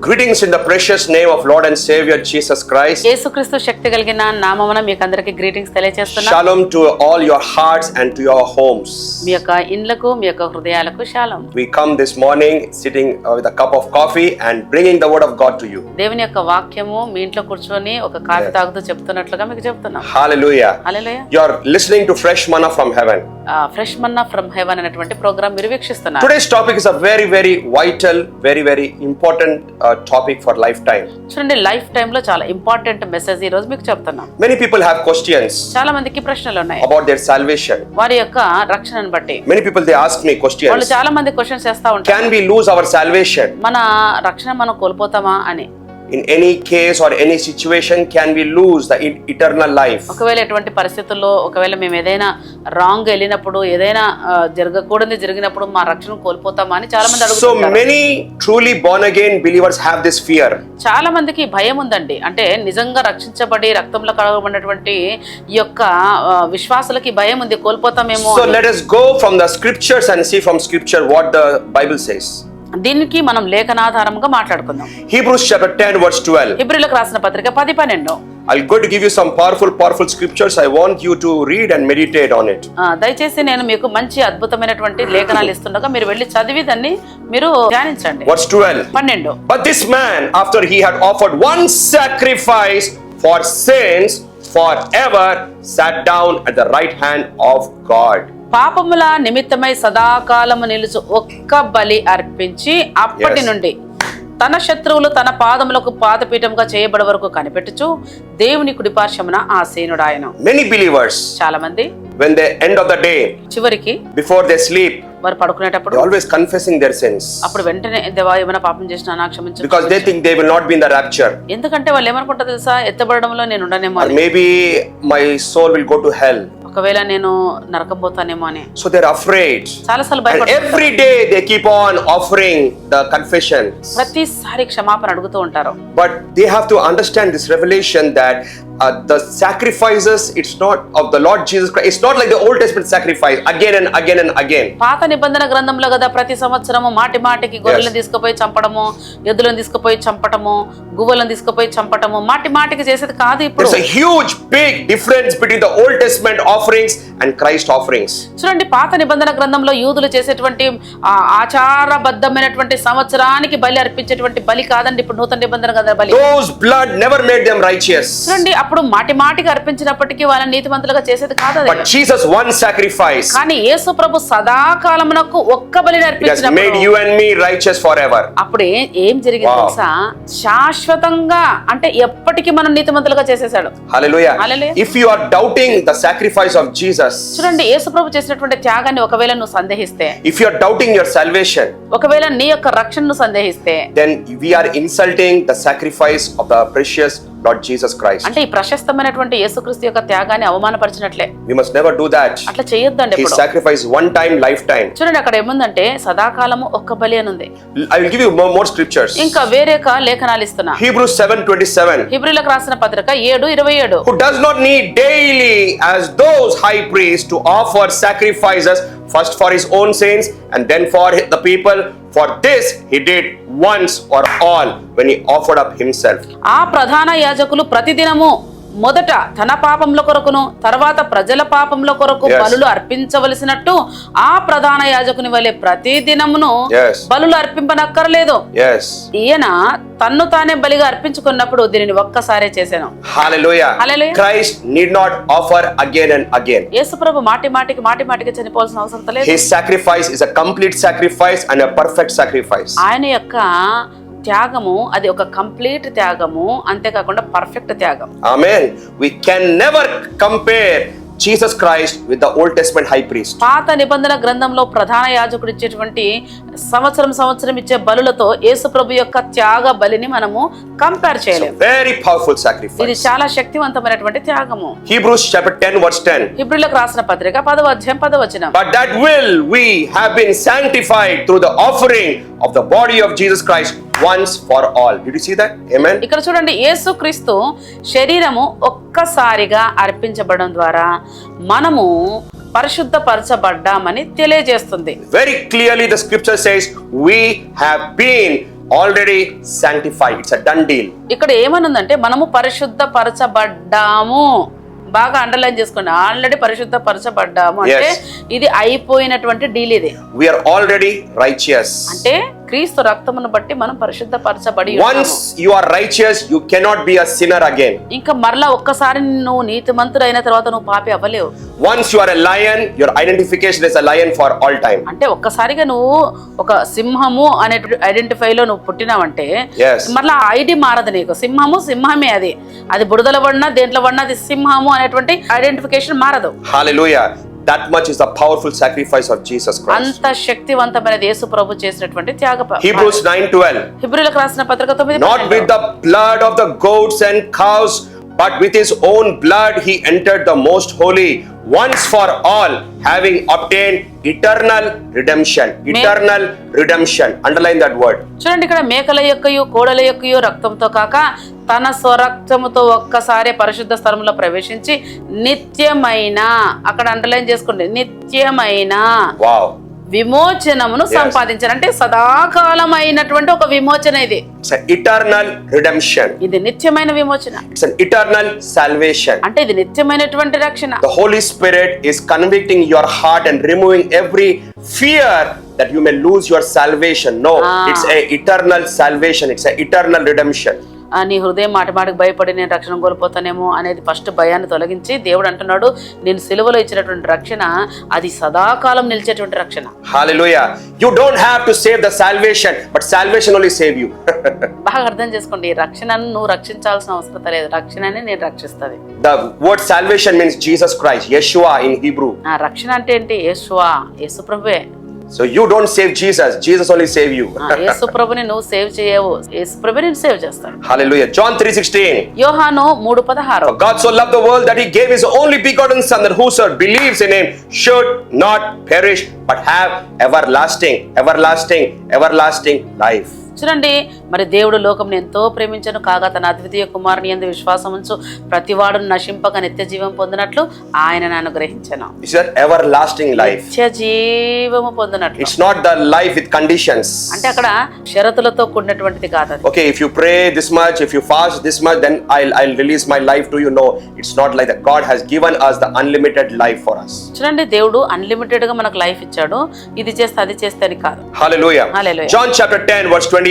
Greetings in the precious name of Lord and Savior Jesus Christ. యేసుక్రీస్తు శక్తి కలిగిన నామమున మీకు అందరికి గ్రీటింగ్స్ తెలియజేస్తున్నాను. Shalom to all your hearts and to your homes. మీ యొక్క ఇండ్లకు మీ యొక్క హృదయాలకు shalom. We come this morning sitting with a cup of coffee and bringing the word of God to you. దేవుని యొక్క వాక్యము మీ ఇంట్లో కూర్చొని ఒక కాఫీ తాగుతూ చెప్తున్నట్లుగా మీకు చెప్తున్నాం. Hallelujah. Hallelujah. You are listening to fresh manna from heaven. Fresh Manna from heaven అనేటువంటి ప్రోగ్రామ్ మీరు వీక్షిస్తున్నారు. Today's topic is a very vital, very important topic for lifetime. చూడండి, లైఫ్ టైమ్ లో చాలా ఇంపార్టెంట్ మెసేజ్ ఈ రోజు మీకు చెప్తున్నాం. Many people have questions చాలా మందికి ప్రశ్నలు ఉన్నాయి about their salvation. వారి యొక్క రక్షణను బట్టి. Many people they ask me వాళ్ళు questions. చాలా మంది క్వశ్చన్స్ చేస్తా ఉంటారు. Can we lose our salvation? మన రక్షణ మనం కోల్పోతామా అని. In any case or any situation, can we lose the eternal life? ఒకవేళ ఎటువంటి పరిస్థితుల్లో ఒకవేళ మేము ఏదైనా రాంగ్ వెళ్ళినప్పుడు ఏదైనా జరగకూడదు జరిగినప్పుడు మా రక్షణ కోల్పోతామా అని చాలా మంది అడుగుతుంటారు. So many truly born again believers have this fear. చాలా మందికి భయం ఉందండి. అంటే నిజంగా రక్షించబడి రక్తంలో కడగబడినటువంటి ఈ యొక్క విశ్వాసులకి భయం ఉంది, కోల్పోతామేమో. So let us go from the scriptures and see from scripture what the Bible says. దీనికి మనం లేఖనాధారంగా మాట్లాడుకుందాం. Hebrews chapter 10 verse 12. హెబ్రీయులకు రాసిన పత్రిక 10:12. I'll go to give you some powerful scriptures. I want you to read and meditate on it. దయచేసి నేను మీకు మంచి అద్భుతమైనటువంటి లేఖనాలు ఇస్తుండగా మీరు వెళ్ళి చదివి దాన్ని మీరు ధ్యానించండి. Verse 12. 12. But this man, after he had offered one sacrifice for sins forever, sat down at the right hand of God. పాపముల నిమిత్తమై సదాకాలము నిలుచు ఒక్క బలి అర్పించి అప్పటి నుండి తన శత్రువులు తన పాదములకు పాదపీఠంగా చేయబడే వరకు కనిపెట్టుచు దేవుని కుడిపార్శ్వమున ఆసీనుడాయన. Many believers, చాలా మంది when they end of the day, చివరికి before they sleep, వారు పడుకునేటప్పుడు they always confessing their sins, అప్పుడు వెంటనే దేవా ఏమైనా పాపం చేసినా నాకు క్షమించు, because they think they will not be in the rapture. ఎందుకంటే వాళ్ళు ఏమనుకుంటారు తెలుసా, ఎత్తబడడంలో నేను ఉండనేమో Or అని. maybe my soul will go to hell. ఒకవేళ నేను నరకం పోతానేమో అని So they're afraid. చాలాసార్లు And భయపడతారు. every day they keep on offering the confession. ప్రతిసారి క్షమాపణ అడుగుతూ ఉంటారు. But they have to understand this revelation that the sacrifices, it's not of the Lord Jesus Christ. It's not like the Old Testament sacrifice again and again and again. పాత నిబంధన గ్రంథంలో కదా ప్రతి సంవత్సరము మాటికి గొర్రెలను తీసుకుపోయి చంపడము, ఎద్దులను తీసుకుపోయి చంపటము, గువ్వలను తీసుకుపోయి చంపటము, మాటికి చేసేది కాదు. ఇప్పుడు There's a huge big difference between the Old Testament offerings and Christ offerings. చూడండి, పాత నిబంధన గ్రంథంలో యూదులు చేసేటువంటి ఆచారబద్ధమైనటువంటి సంవత్సరానికి బలి అర్పించేటువంటి బలి కాదండి ఇప్పుడు నూతన నిబంధన గ్రంథ బలి. Those blood never made them righteous. చూడండి, అప్పుడు మాటికి అర్పించినప్పటికీ వాళ్ళని నీతిమంతులుగా చేసేది కాదు. But Jesus one sacrifice, కానీ యేసు ప్రభు సదాకాలమునకు ఒక్క బలిని it has made అర్పించినప్పుడు you and me righteous forever. అప్పుడు ఏం జరిగింది తెలుసా, శాశ్వతంగా అంటే ఎప్పటికీ మనం నీతిమంతులుగా చేసేసాడు. Hallelujah. Hallelujah. If you are doubting the sacrifice of Jesus, చూడండి, యేసు ప్రభు చేసినటువంటి త్యాగాన్ని ఒకవేళ నువ్వు సందేహిస్తే, if you are doubting your salvation, ఒకవేళ నీ యొక్క రక్షణను సందేహిస్తే, then we are insulting the sacrifice of the precious Lord Jesus Christ. అంటే ఈ ప్రశస్తమైనటువంటి యేసుక్రీస్తు యొక్క త్యాగాన్ని అవమానపరిచినట్లే. We must never do that. అట్లా చేయొద్దండి. He ఎప్పుడు sacrificed one time, lifetime. చూడండి, అక్కడ ఏముందంటే సదాకాలము ఒక్క బలి అని ఉంది. I will give you more scriptures. ఇంకా వేరే లేఖనాలు ఇస్తున్నా. Hebrews 7:27. హెబ్రీయులకు రాసిన పత్రిక 7:27. Who does not need daily as those high priests to offer sacrifices, first for his own sins and then for the people. For this he did once for all when he offered up himself. ఆ ప్రధాన యాజకులు ప్రతిదినము మొదట తన పాపముల కొరకును తర్వాత ప్రజల పాపముల కొరకు బలులు అర్పించవలసినట్టు ఆ ప్రధాన యాజకుని వలె ప్రతి దినమును బలులు అర్పింపనక్కర్లేదు. ఈయన తన్ను తానే బలిగా అర్పించుకున్నప్పుడు దీనిని ఒక్కసారే చేశాను. Hallelujah. Hallelujah. Christ need not offer again and again. యేసుప్రభు మాటికి చనిపోవాల్సిన అవసరం లేదు. His sacrifice is a complete sacrifice and a perfect sacrifice. ఆయన యొక్క త్యాగము అది ఒక కంప్లీట్ త్యాగము, అంతేకాకుండా పర్ఫెక్ట్ త్యాగం. Amen. We can never compare Jesus Christ with the Old Testament high priest. పాత నిబంధన గ్రంథంలో ప్రధాన యాజకుడు ఇచ్చేటువంటి సంవత్సరం ఇచ్చే బలులతో యేసు ప్రభు యొక్క త్యాగ బలిని మనము కంపేర్ చేయలేము. Very powerful sacrifice. ఇది చాలా శక్తివంతమైనటువంటి త్యాగము. Hebrews chapter 10 verse 10. హెబ్రీయులకు రాసిన పత్రిక 10:10. But that will we have been sanctified through the offering of the body of Jesus Christ once for all. Did you see that? Amen. ఇక్కడ చూడండి, యేసుక్రీస్తు శరీరము ఒక్కసారిగా అర్పించబడడం ద్వారా మనము పరిశుద్ధపరచబడ్డామని తెలియజేస్తుంది. Very clearly the scripture says we have been already sanctified. It's a done deal. ఇక్కడ ఏమనుందంటే మనము పరిశుద్ధపరచబడ్డాము. బాగా అండర్లైన్ చేసుకోండి, ఆల్రెడీ పరిశుద్ధపరచబడ్డాము అంటే ఇది అయిపోయినటువంటి డీల్. ఇది we are already righteous. అంటే క్రీస్తు రక్తమును బట్టి మనం పరిశుద్ధపరచబడి ఉన్నాము. Once you are righteous, you cannot be a sinner again. ఇంకా మరలా ఒక్కసారి నువ్వు నీతిమంతుడైన తర్వాత నువ్వు పాపి అవ్వలేవు. Once you are a lion, your identification is a lion for all time. అంటే ఒక్కసారిగా నువ్వు ఒక సింహము అనే ఐడెంటిఫై లో నువ్వు పుట్టినావంటే మరలా ఐడి మారదు నీకు. సింహము సింహమే, అది బుడదల పడినా దేంట్లో పడినా అది సింహము అనేటువంటి ఐడెంటిఫికేషన్ మారదు. Hallelujah. That much is the powerful sacrifice of Jesus Christ. అంత శక్తివంతమైనది యేసు ప్రభు చేసినటువంటి త్యాగం. Hebrews 9:12. హెబ్రీయులకు రాసిన పత్రిక 9. Not with the blood of the goats and cows, but with his own blood he entered the most holy once for all, having obtained eternal redemption. Eternal redemption. Underline that word. చూడండి, ఇక్కడ మేకల యొక్కయు కోడల యొక్కయు రక్తంతో కాక తన స్వరక్తముతో ఒక్కసారి పరిశుద్ధ స్థలంలో ప్రవేశించి నిత్యమైన, అక్కడ అండర్లైన్ చేసుకోండి, నిత్యమైన విమోచనమును సంపాదించారు. అంటే సదాకాలమైనటువంటి ఒక విమోచన ఇది. It's an eternal redemption. ఇది నిత్యమైన విమోచన. It's an eternal salvation. అంటే ఇది నిత్యమైనటువంటి రక్షణ. The Holy Spirit is convicting your heart and removing every fear that you may lose your salvation. No, it's a eternal salvation. It's a eternal redemption. నీ హృదయం మాటిమాటికి భయపడి నేను రక్షణ కోల్పోతానేమో అనేది ఫస్ట్ భయాన్ని తొలగించి దేవుడు అంటున్నాడు, నేను సిలువలో ఇచ్చినటువంటి రక్షణ అది సదాకాలం నిలిచేటువంటి రక్షణ. Hallelujah. You don't have to save the salvation, but salvation only save you. బాగా అర్థం చేసుకోండి, ఈ రక్షణను నువ్వు రక్షించాల్సిన అవసరం లేదు, రక్షణని నేను రక్షిస్తుంది. The word salvation means Jesus Christ, Yeshua in Hebrew. రక్షణ అంటే ఏంటి? యేషువా, యేసు ప్రభువే. So you don't save Jesus, Jesus only save you. యేసు ప్రభుని నువ్వు సేవ్ చేయవు, యేసు ప్రభుని నిన్ను సేవ్ చేస్తాడు. Hallelujah. John 3:16. యోహాను 3:16. For God so loved the world that he gave his only begotten son, that whosoever believes in him should not perish but have everlasting life. చూడండి, మరి దేవుడు లోకం ఎంతో ప్రేమించను కాగా తన అద్వితీయ కుమారుని యందు విశ్వాసం ఉంచు ప్రతివాడు నశింపక నిత్య జీవం పొందినట్లు ఆయనను అనుగ్రహించెను. It's that everlasting life. నిత్య జీవము పొందినట్లు. It's not the life with conditions. అంటే అక్కడ షరతులతో కూడినటువంటిది కాదు అది. Okay, if you pray this much, if you fast this much, then I'll release my life to you. No, it's not like that. God has given us the unlimited life for us. చూడండి, దేవుడు unlimited గా మనకు life ఇచ్చాడు, ఇది చేస్తే అది చేస్తే అని కాదు. Hallelujah. Hallelujah. John chapter 10 verse 28-29.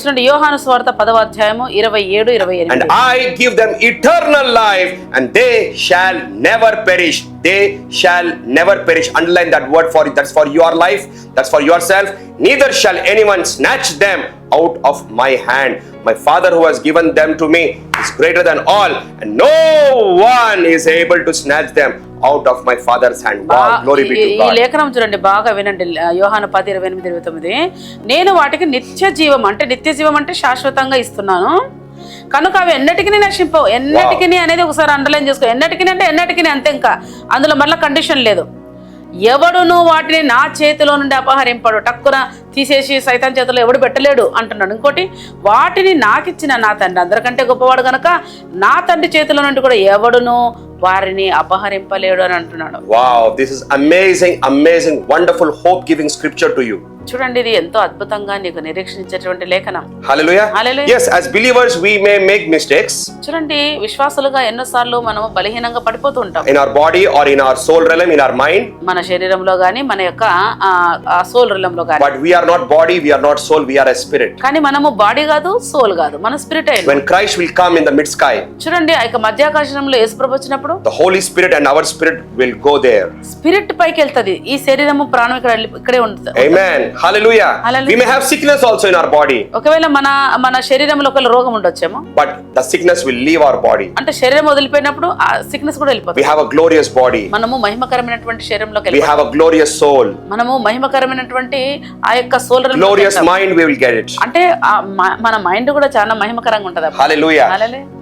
చూడండి, యోహాను సువార్త 10వ అధ్యాయము 27-28. And I give them eternal life and they shall never perish. They shall never perish. Underline that word for it. That's for your life. That's for yourself. Neither shall anyone snatch them out of my hand. My Father who has given them to me is greater than all, and no one is able to snatch them out of my Father's hand. Wow, glory be to God. ఈ లేఖనం చూడండి, బాగా వినండి. యోహాను 10:28-29. నేను వాటికి నిత్య జీవం అంటే శాశ్వతంగా ఇస్తున్నాను కనుక అవి ఎన్నటికీ నశింపవు. ఎన్నటికీ అనేది ఒకసారి అండర్లైన్ చేసుకో. ఎన్నటికీ అంటే ఎన్నటికీ అంతే, ఇంకా అందులో మళ్ళీ కండిషన్ లేదు. ఎవడును వాటిని నా చేతిలో నుండి అపహరింపడు, టక్కున తీసేసి సైతాన్ చేతిలో ఎవడు పెట్టలేడు అంటున్నాడు. ఇంకోటి, వాటిని నాకిచ్చిన నా తండ్రి అందరికంటే గొప్పవాడు గనక నా తండ్రి చేతిలో నుండి కూడా ఎవడును వారిని అపహరింపలేడు అని అంటున్నాడు. Wow, this is amazing, wonderful, hope-giving scripture to you. చూడండి, ఇది ఎంతో అద్భుతంగా నీకు నిరీక్షించేటువంటి లేఖనం. Hallelujah. Yes, as believers we may make mistakes. చూడండి, విశ్వాసులుగా ఎన్నోసార్లు మనం బలహీనంగా పడిపోతూ ఉంటాం. In our body or in our soul realm, in our mind. మన శరీరంలో గాని మన యొక్క సోల్ realmలో గాని. But we are not body, we are not soul, we are a spirit. కానీ మనము బాడీ కాదు, సోల్ కాదు, మన స్పిరిట్ అయ్యింది. When Christ will come in the mid sky. చూడండి, ఆ యొక్క మధ్యాకాశంలో యేసుప్రభు వచ్చినప్పుడు the Holy Spirit and our spirit will go there. Spirit పైకి వెళ్తది, ఈ శరీరము ప్రాణం ఇక్కడే ఉంటుంది. Amen. Hallelujah. We may have sickness also in our body. ఒకవేళ మన శరీరంలో ఒక రోగం ఉండొచ్చేమో, but the sickness will leave our body. అంటే శరీరం వదిలిపోయినప్పుడు ఆ సిక్నెస్ కూడా వెళ్ళిపోతుంది. We have a glorious body. మనము మహిమకరమైనటువంటి శరీరంలోకి వెళ్ళిపోతాము. We have a glorious soul. మనము మహిమకరమైనటువంటి ఆ యొక్క soul glorious mind we will get it. అంటే మన మైండ్ కూడా చాలా మహిమకరంగా ఉంటది. Hallelujah.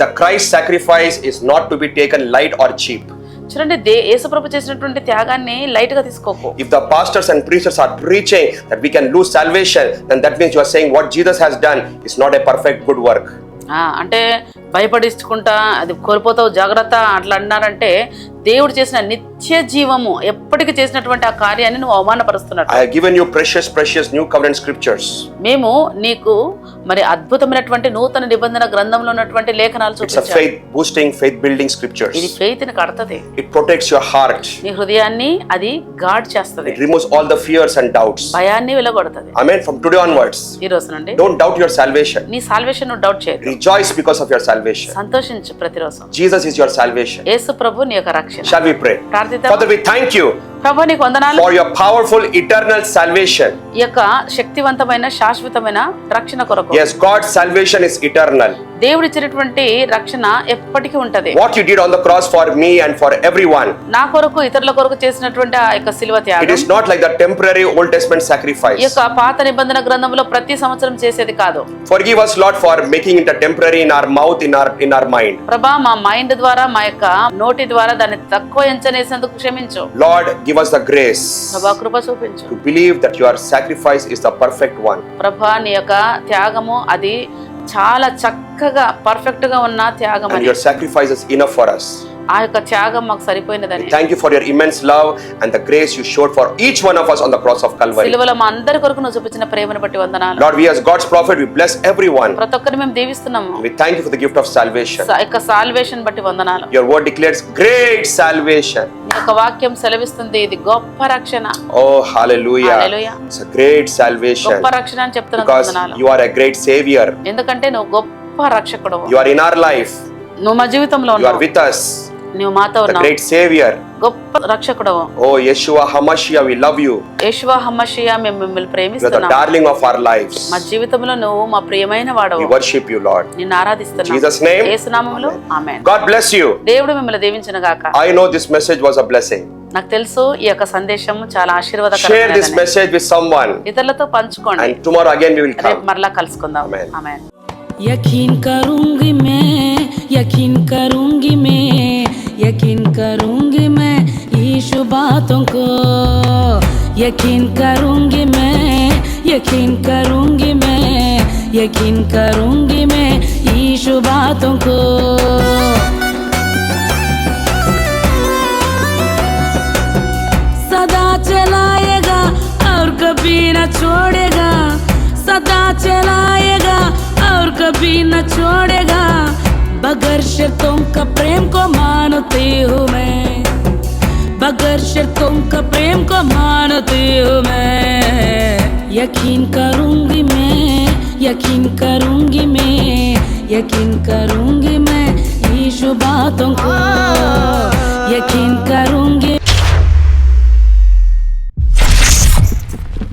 The Christ sacrifice is not to be taken light or cheap. చూడండి, యేసుప్రభు చేసినటువంటి త్యాగాన్ని లైట్ గా తీసుకోకు. If the pastors and preachers are preaching that we can lose salvation, then that means you are saying what Jesus has done is not a perfect good work. అంటే భయపడించుకుంటా అది కోల్పోతావు జాగ్రత్త అట్లా అన్నారంటే దేవుడు చేసిన నిత్య జీవము ఎప్పటికీ చేసినటువంటి ఆ కార్యాన్ని నువ్వు అవమానపరుస్తున్నట్టు. I have given you precious new covenant scriptures. మేము నీకు మరి అద్భుతమైనటువంటి నూతన నిబంధన గ్రంథంలో ఉన్నటువంటి లేఖనాలు It's a చూపించాము. faith boosting, faith building scriptures. ఇది ఫెయిత్ ని కడతది. It protects your heart. నీ హృదయాన్ని అది గార్డ్ చేస్తది. It removes all the fears and doubts. భయాన్ని వెలగొడతది. Amen. From today onwards, ఈ రోజు నుండి don't doubt your salvation. నీ సాల్వేషన్ ను డౌట్ చేయొద్దు. Rejoice because of your salvation. సంతోషించు ప్రతిరోజు. Jesus is your salvation. యేసు ప్రభు నీ యొక్క రక్షణ. Shall we pray? ప్రార్థిద్దాం. Father, we thank you ప్రభు నీకు వందనాలు for your powerful eternal salvation. ఈ యొక్క శక్తివంతమైన శాశ్వతమైన రక్షణ కొరకు. Yes, God's salvation is eternal. దేవుడు ఇచ్చినటువంటి రక్షణ ఎప్పటికీ ఉంటది. What you did on the cross for me and for everyone, నా కొరకు ఇతరుల కొరకు చేసినటువంటి ఆ యొక్క శిలువ it త్యాగం is not like the temporary Old Testament ఈ sacrifice. యొక్క పాత నిబంధన గ్రంథంలో ప్రతి సంవత్సరం చేసేది కాదు. Forgive us, Lord, for making it a temporary in our mouth, in our mind. ప్రభా మా మైండ్ ద్వారా మా యొక్క నోటి ద్వారా దాన్ని తక్కువ ఎంచనేసేందుకు క్షమించు. Lord, give us the grace ప్రభా కృప చూపించు. to believe that your sacrifice is the perfect one. ప్రభా నీ యొక్క త్యాగము అది చాలా చక్కగా పర్ఫెక్ట్ గా ఉన్న త్యాగం And అని. your sacrifice is enough for us. ఆ యొక్క త్యాగం మాకు సరిపోయినదని. Thank you for your immense love and the grace you showed for each one of us on the cross of Calvary. సిలువలో మా అందరి కొరకు నువ్వు చూపించిన ప్రేమను బట్టి వందనాలు. Lord, we as God's prophet, we bless everyone. ప్రతి ఒక్కరిని మేము దీవిస్తున్నాము. We thank you for the gift of salvation. ఆ యొక్క సాల్వేషన్ బట్టి వందనాలు. Your word declares great salvation. నీ యొక్క వాక్యం సెలవిస్తుంది ఇది గొప్ప రక్షణ. Oh, hallelujah. Hallelujah. It's a great salvation గొప్ప రక్షణ అని చెప్తున్నాను because వందనాలు. you are a great savior. ఎందుకంటే నువ్వు గొప్ప రక్షకుడు. You are in our life. నువ్వు మా జీవితంలో You are ఉన్నావు. with us. నువ్వు మాతో The ఉన్నావు. great savior. గొప్ప రక్షకుడవు. Oh, Yeshua HaMashiach, we love you. యేషువ హమ్మషియా మేము మిమ్మల్ని You are the ప్రేమిస్తున్నాము. darling of our lives. మా జీవితంలో నువ్వు మా ప్రియమైన We వాడవు. worship you, Lord. నిన్ను ఆరాధిస్తున్నాము. Jesus' name. యేసు నామములో ఆమేన్. God bless you. దేవుడు మిమ్మల్ని దీవించును గాక. I know this message was a blessing. నాకు తెలుసు ఈ యొక్క సందేశం చాలా Share this ఆశీర్వాదకరమైనదని. message with someone. ఇతరులతో పంచుకోండి. And tomorrow again we will రేపు come. మరలా కలుసుకుందాం. Amen. ఆమేన్. यकीन करूंगी मैं यकीन करूंगी मैं यीशु बातों को यकीन करूंगी मैं यीशु बातों को सदा चलाएगा और कभी न छोड़ेगा सदा चलाएगा और कभी न छोड़ेगा बगैर शर्तों का प्रेम को मानती हूँ मैं बगैर शर्तों का प्रेम को मानती हूँ मैं यकीन करूंगी मैं यीशु बातों को